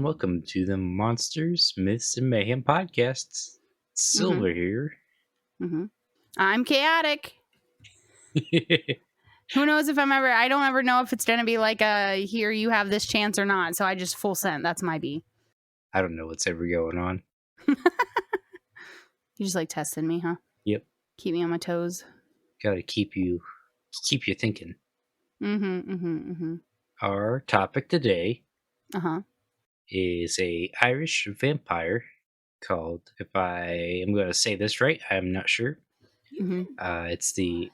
welcome to the Monsters, Myths, and Mayhem podcasts. Silver here. I'm chaotic. Who knows if I don't ever know if it's going to be like here you have this chance or not. So I just full sent. That's my B. I don't know what's ever going on. You just like testing me, huh? Yep. Keep me on my toes. Gotta keep you thinking. Our topic today is a Irish vampire called, if I am going to say this right, I'm not sure. It's the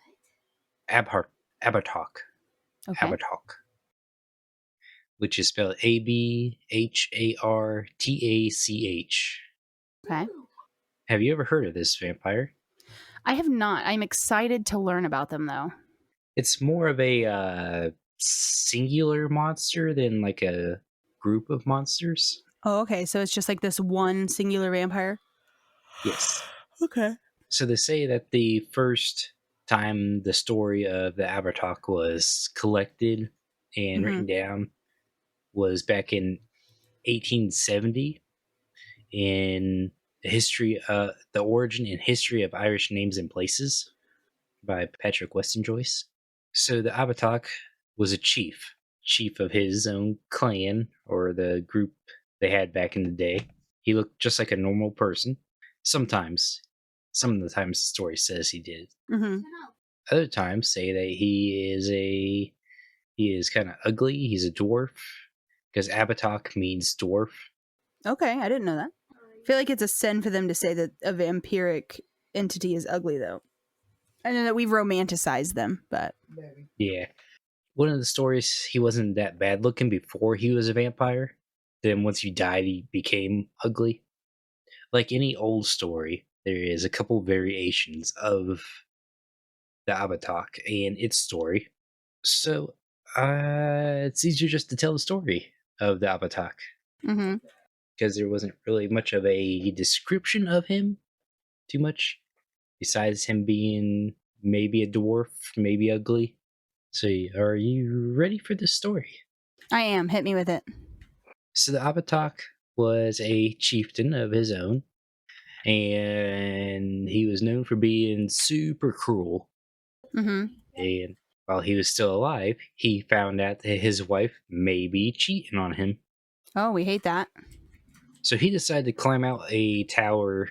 Abhartach. Okay. Abhartach. Which is spelled Abhartach. Okay. Have you ever heard of this vampire? I have not. I'm excited to learn about them, though. It's more of a singular monster than like a group of monsters. Oh, okay. So it's just like this one singular vampire? Yes. Okay. So they say that the first time the story of the Abhartach was collected and written down was back in 1870 in the origin and history of Irish names and places by Patrick Weston Joyce. So the Abhartach was a chief of his own clan or the group they had back in the day. He looked just like a normal person. Sometimes, some of the times the story says he did. Other times say that he is kind of ugly. He's a dwarf because Abhartach means dwarf. Okay, I didn't know that. I feel like it's a sin for them to say that a vampiric entity is ugly, though. I know that we've romanticized them, but... Yeah. One of the stories, he wasn't that bad looking before he was a vampire. Then once he died, he became ugly. Like any old story, there is a couple variations of the Abhartach and its story. So it's easier just to tell the story of the Abhartach. Because there wasn't really much of a description of him, too much, besides him being maybe a dwarf, maybe ugly. So, are you ready for this story? I am. Hit me with it. So, the Abhartach was a chieftain of his own, and he was known for being super cruel. And while he was still alive, he found out that his wife may be cheating on him. Oh, we hate that. So he decided to climb out a tower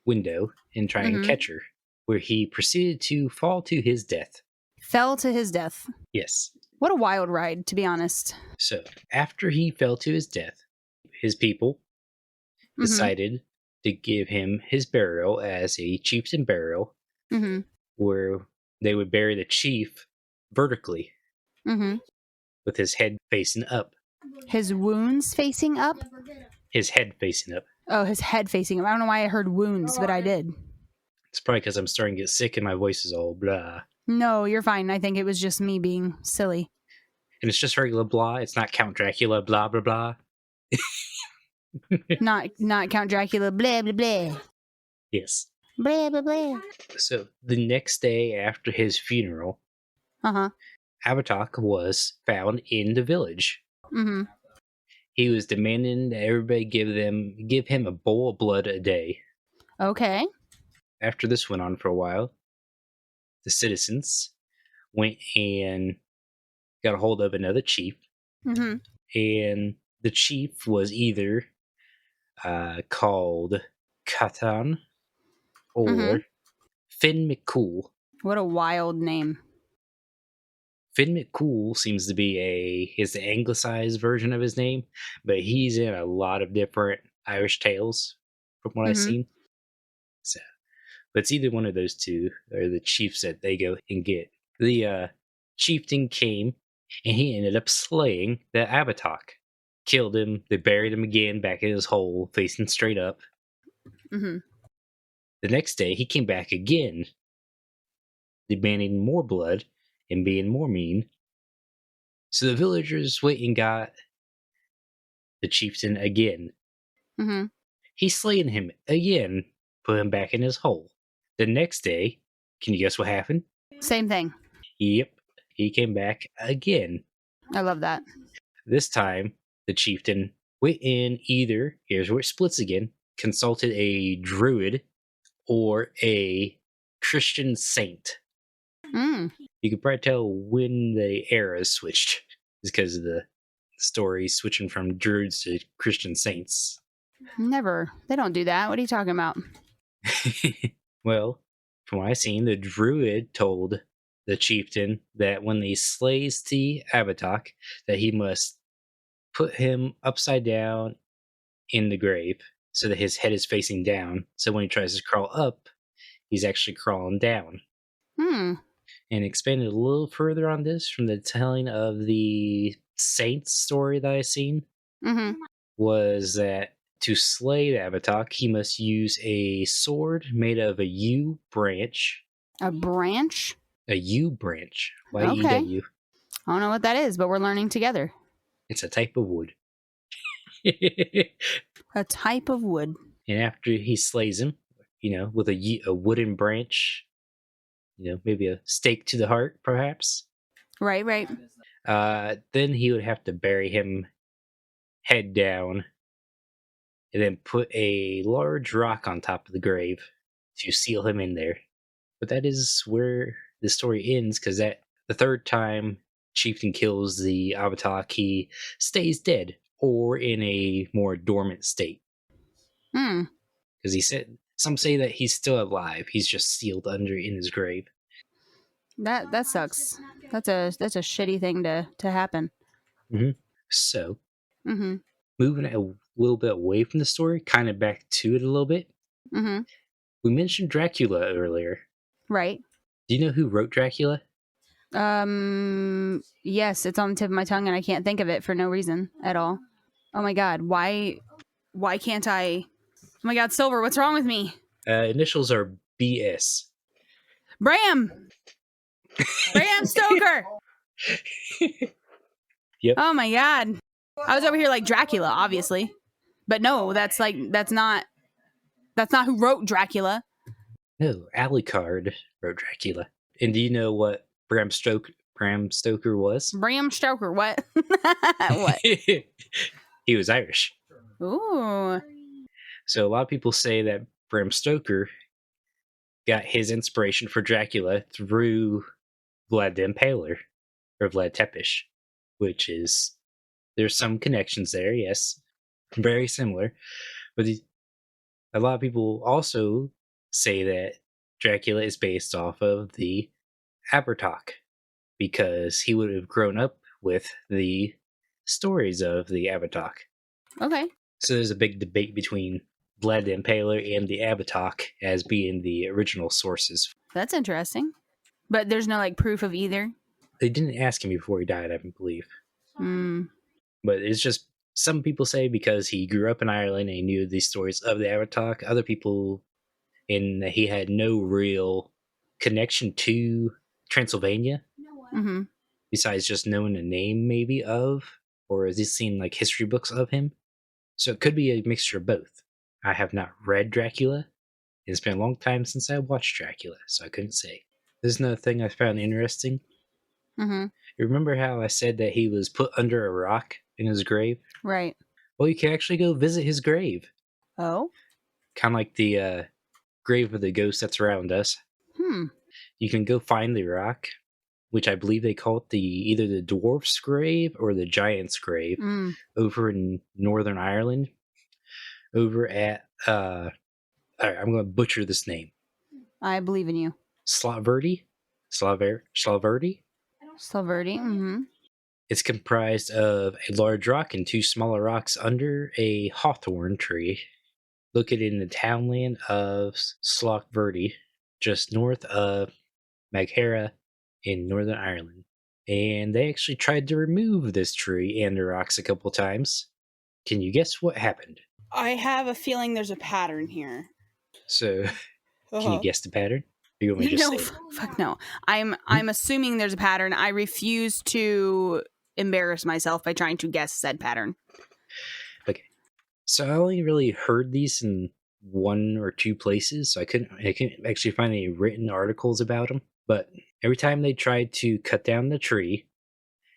window and try and catch her, where he proceeded to fall to his death. Fell to his death. Yes. What a wild ride, to be honest. So after he fell to his death, his people decided to give him his burial as a chieftain burial, where they would bury the chief vertically with his head facing up. His wounds facing up? His head facing up. Oh, his head facing up. I don't know why I heard wounds, but I did. It's probably because I'm starting to get sick and my voice is all blah. No, you're fine. I think it was just me being silly. And it's just regular blah. It's not Count Dracula, blah, blah, blah. not Count Dracula, blah, blah, blah. Yes. Blah, blah, blah. So the next day after his funeral, Abhartach was found in the village. He was demanding that everybody give him a bowl of blood a day. Okay. After this went on for a while, the citizens went and got a hold of another chief. And the chief was either called Catan or Finn McCool. What a wild name. Finn McCool seems to be is the anglicized version of his name, but he's in a lot of different Irish tales from what I've seen. So, but it's either one of those two or the chiefs that they go and get. The chieftain came and he ended up slaying the Abhartach. Killed him. They buried him again back in his hole, facing straight up. The next day, he came back again, demanding more blood and being more mean. So the villagers went and got the chieftain again. He slayed him again, put him back in his hole. The next day, can you guess what happened? Same thing. Yep, he came back again. I love that. This time, the chieftain Witten either, here's where it splits again, consulted a druid or a Christian saint. Mm. You could probably tell when the era switched because of the story switching from druids to Christian saints. Never. They don't do that. What are you talking about? Well, from what I've seen, the druid told the chieftain that when he slays the Abhartach, that he must put him upside down in the grave so that his head is facing down. So when he tries to crawl up, he's actually crawling down. Hmm. And expanded a little further on this from the telling of the saints story that I seen Mm-hmm. was that to slay the Abhartach, he must use a sword made of a yew branch. A branch? A yew branch. Okay. Y-E-W. I don't know what that is, but we're learning together. It's a type of wood. A type of wood. And after he slays him, with a wooden branch, maybe a stake to the heart, perhaps. Right, right. Then he would have to bury him head down and then put a large rock on top of the grave to seal him in there. But that is where the story ends, because that the third time Chieftain kills the Abhartach, he stays dead or in a more dormant state. Hmm. Because he said some say that he's still alive. He's just sealed under in his grave. That sucks. That's a shitty thing to happen. Mm-hmm. So, Mm-hmm. moving a little bit away from the story, kind of back to it a little bit. Mm-hmm. We mentioned Dracula earlier. Right. Do you know who wrote Dracula? Yes, it's on the tip of my tongue and I can't think of it for no reason at all. Oh my god, why can't I? Oh my god, Silver, what's wrong with me? Initials are BS. Bram Stoker. Yep. Oh my god. I was over here like Dracula, obviously. But no, that's not who wrote Dracula. No, Alucard wrote Dracula. And do you know what Bram Stoker was? Bram Stoker, what? What? He was Irish. Ooh. So a lot of people say that Bram Stoker got his inspiration for Dracula through Vlad the Impaler, or Vlad Tepes, which is, there's some connections there, yes, very similar. But a lot of people also say that Dracula is based off of the Abhartach, because he would have grown up with the stories of the Abhartach. Okay. So there's a big debate between Vlad the Impaler and the Abhartach as being the original sources. That's interesting. But there's no like proof of either. They didn't ask him before he died, I believe. Hmm. But it's just, some people say because he grew up in Ireland and he knew these stories of the Abhartach. Other people, in that he had no real connection to Transylvania, Mm-hmm. besides just knowing the name maybe of, or has he seen like history books of him? So it could be a mixture of both. I have not read Dracula. It's been a long time since I watched Dracula, so I couldn't say. There's another thing I found interesting. Mm-hmm. You remember how I said that he was put under a rock in his grave? Right. Well, you can actually go visit his grave. Oh? Kind of like the grave of the ghost that's around us. Hmm. You can go find the rock, which I believe they call it either the dwarf's grave or the giant's grave, over in Northern Ireland. Over at I'm going to butcher this name. I believe in you. Slaverty? Slaverty? Slaverty. Mm-hmm. It's comprised of a large rock and two smaller rocks under a hawthorn tree, located in the townland of Slaverty, just north of Maghera in Northern Ireland. And they actually tried to remove this tree and the rocks a couple times. Can you guess what happened? I have a feeling there's a pattern here. So, can you guess the pattern? Or you want me to just No, say it? fuck no. I'm assuming there's a pattern. I refuse to embarrass myself by trying to guess said pattern. Okay. So I only really heard these in one or two places, so I couldn't actually find any written articles about them. But every time they tried to cut down the tree,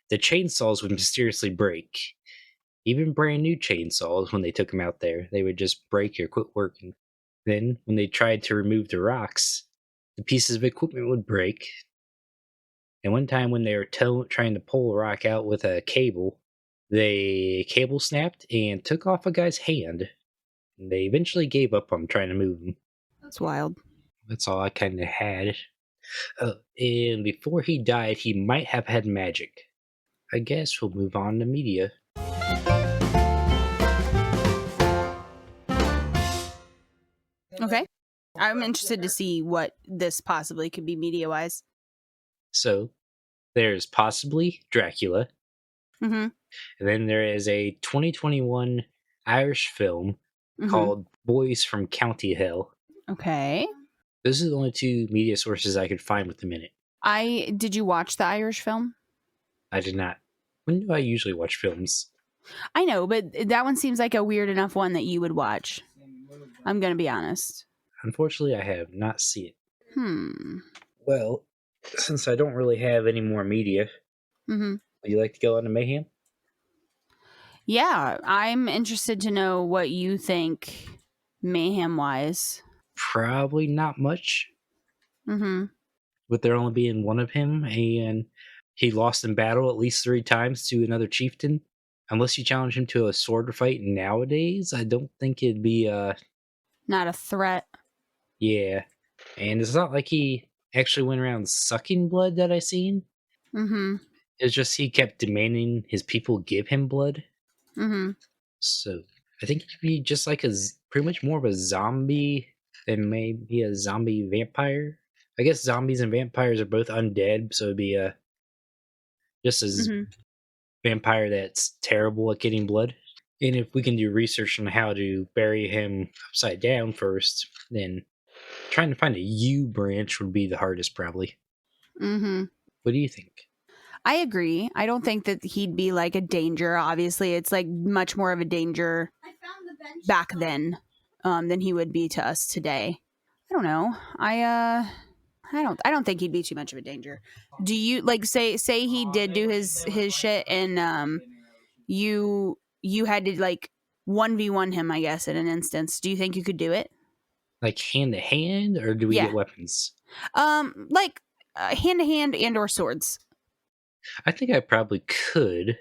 the chainsaws would mysteriously break, Even brand new chainsaws, when they took them out there, they would just break or quit working. Then, when they tried to remove the rocks, the pieces of equipment would break. And one time, when they were trying to pull a rock out with a cable, the cable snapped and took off a guy's hand. And they eventually gave up on trying to move him. That's wild. That's all I kind of had. And before he died, he might have had magic. I guess we'll move on to media. Okay. I'm interested to see what this possibly could be media-wise. So, there's possibly Dracula. Mm-hmm. And then there is a 2021 Irish film called Boys from County Hell. Okay. Those are the only two media sources I could find with the minute. Did you watch the Irish film? I did not. When do I usually watch films? I know, but that one seems like a weird enough one that you would watch. I'm going to be honest. Unfortunately, I have not seen it. Well, since I don't really have any more media, would you like to go on to Mayhem? Yeah, I'm interested to know what you think Mayhem-wise. Probably not much. With there only being one of him, and he lost in battle at least 3 times to another chieftain. Unless you challenge him to a sword fight nowadays, I don't think it'd be not a threat. Yeah. And it's not like he actually went around sucking blood that I seen. It's just he kept demanding his people give him blood. So I think he'd be just like pretty much more of a zombie than maybe a zombie vampire. I guess zombies and vampires are both undead, so it'd be just a vampire that's terrible at getting blood. And if we can do research on how to bury him upside down first, then trying to find a U branch would be the hardest, probably. What do you think? I agree. I don't think that he'd be like a danger. Obviously, it's like much more of a danger back then than he would be to us today. I don't know. I don't think he'd be too much of a danger. Do you like say he did do his shit and you had to like 1v1 him, I guess, in an instance. Do you think you could do it? Like hand to hand, or do we get weapons? Like hand to hand and or swords. I think I probably could.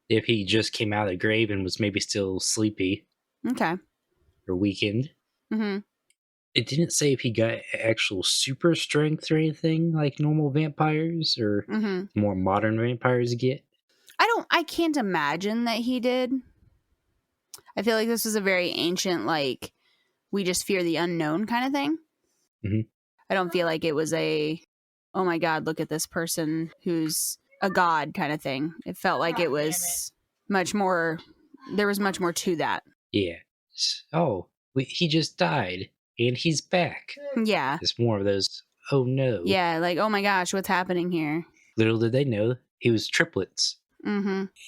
If he just came out of the grave and was maybe still sleepy. Okay. Or weakened. It didn't say if he got actual super strength or anything like normal vampires or more modern vampires get. I can't imagine that he did. I feel like this was a very ancient, like, we just fear the unknown kind of thing. I don't feel like it was a, oh my God, look at this person who's a god kind of thing. It felt like it was much more, there was much more to that. Yeah. Oh, he just died and he's back. Yeah. It's more of those, oh no. Yeah, like, oh my gosh, what's happening here? Little did they know, he was triplets.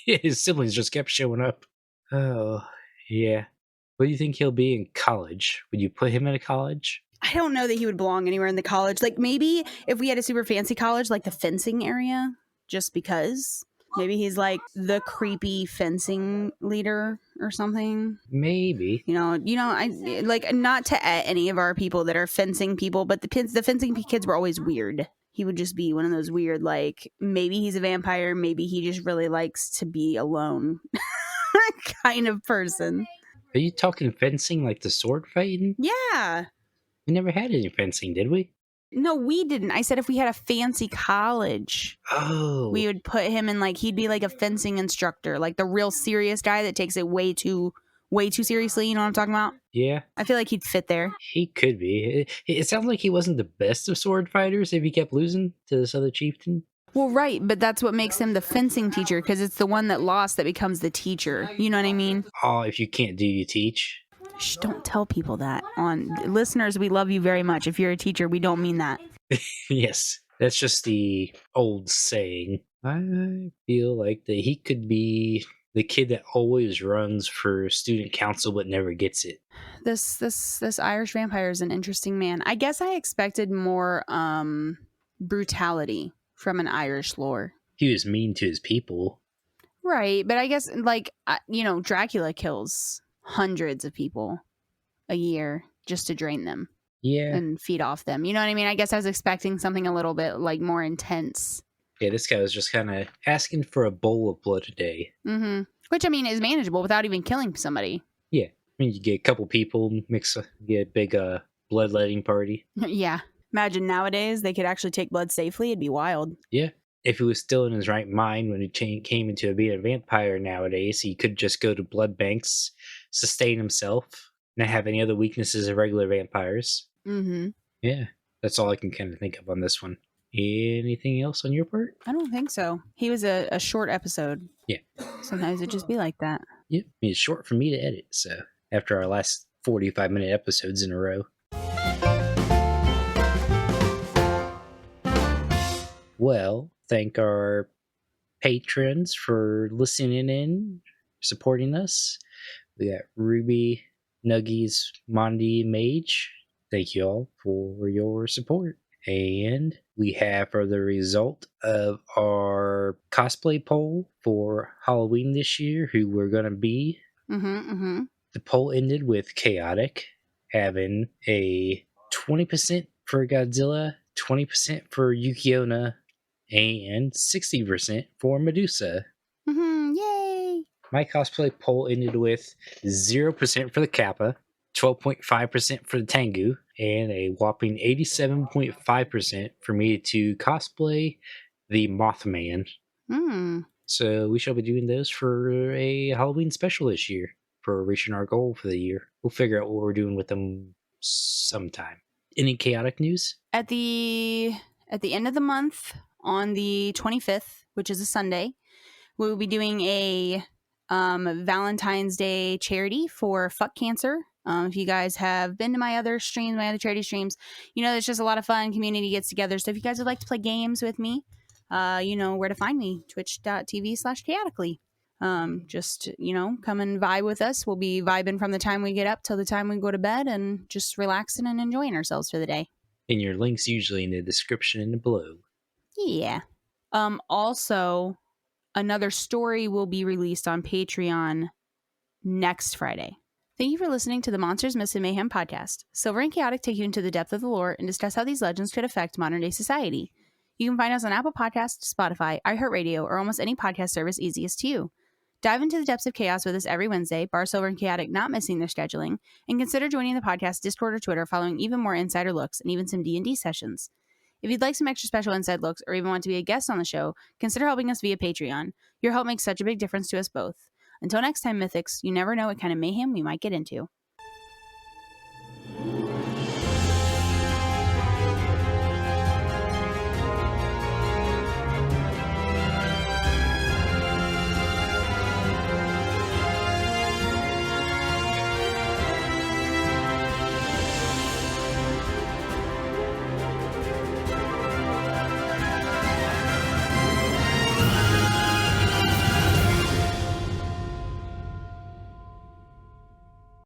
His siblings just kept showing up. Oh, yeah. What do you think he'll be in college? Would you put him in a college? I don't know that he would belong anywhere in the college. Like, maybe if we had a super fancy college, like the fencing area, just because. Maybe he's like the creepy fencing leader or something. Maybe. You know, I like, not to any of our people that are fencing people, but the fencing kids were always weird. He would just be one of those weird, like, maybe he's a vampire, maybe he just really likes to be alone kind of person. Are you talking fencing like the sword fighting? Yeah. We never had any fencing, did we? No, we didn't. I said if we had a fancy college, we would put him in, like, he'd be like a fencing instructor, like the real serious guy that takes it way too seriously. You know what I'm talking about? Yeah. I feel like he'd fit there. He could be. It sounds like he wasn't the best of sword fighters if he kept losing to this other chieftain. Well, right, but that's what makes him the fencing teacher, because it's the one that lost that becomes the teacher. You know what I mean? Oh, if you can't do, you teach. Shh, don't tell people that. Listeners, we love you very much. If you're a teacher, we don't mean that. Yes, that's just the old saying. I feel like that he could be the kid that always runs for student council but never gets it. This Irish vampire is an interesting man. I guess I expected more brutality from an Irish lore. He was mean to his people. Right, but I guess, like, Dracula kills hundreds of people a year just to drain them Yeah. and feed off them. You know what I mean? I guess I was expecting something a little bit, like, more intense. Yeah, this guy was just kind of asking for a bowl of blood a day. Mm-hmm. Which, I mean, is manageable without even killing somebody. Yeah. I mean, you get a couple people, get a big bloodletting party. Yeah. Imagine nowadays they could actually take blood safely. It'd be wild. Yeah. If he was still in his right mind when he came into being a vampire nowadays, he could just go to blood banks, sustain himself, not have any other weaknesses of regular vampires. Mm-hmm. Yeah. That's all I can kind of think of on this one. Anything else on your part? I don't think so. He was a short episode. Yeah. Sometimes it just be like that. Yeah. I mean, it's short for me to edit, so after our last 45-minute episodes in a row. Well, thank our patrons for listening in, supporting us. We got Ruby, Nuggies, Mondi, Mage. Thank you all for your support. And we have for the result of our cosplay poll for Halloween this year, who we're going to be. Mm-hmm, mm-hmm. The poll ended with Chaotic having a 20% for Godzilla, 20% for Yukiona, and 60% for Medusa. Mm-hmm. Yay! My cosplay poll ended with 0% for the Kappa, 12.5% for the Tengu, and a whopping 87.5% for me to cosplay the Mothman. Mm. So we shall be doing those for a Halloween special this year for reaching our goal for the year. We'll figure out what we're doing with them sometime. Any chaotic news? At the end of the month, on the 25th, which is a Sunday, we will be doing a Valentine's Day charity for Fuck Cancer. If you guys have been to my other streams, my other charity streams, it's just a lot of fun. Community gets together. So if you guys would like to play games with me, you know where to find me, twitch.tv/chaotically. Just, come and vibe with us. We'll be vibing from the time we get up till the time we go to bed and just relaxing and enjoying ourselves for the day. And your link's usually in the description and below. Yeah. Also, another story will be released on Patreon next Friday. Thank you for listening to the Monsters, Myths, and Mayhem podcast. Silver and Chaotic take you into the depth of the lore and discuss how these legends could affect modern-day society. You can find us on Apple Podcasts, Spotify, iHeartRadio, or almost any podcast service easiest to you. Dive into the depths of chaos with us every Wednesday, bar Silver and Chaotic not missing their scheduling, and consider joining the podcast Discord or Twitter, following even more insider looks and even some D&D sessions. If you'd like some extra special inside looks or even want to be a guest on the show, consider helping us via Patreon. Your help makes such a big difference to us both. Until next time, Mythics, you never know what kind of mayhem we might get into.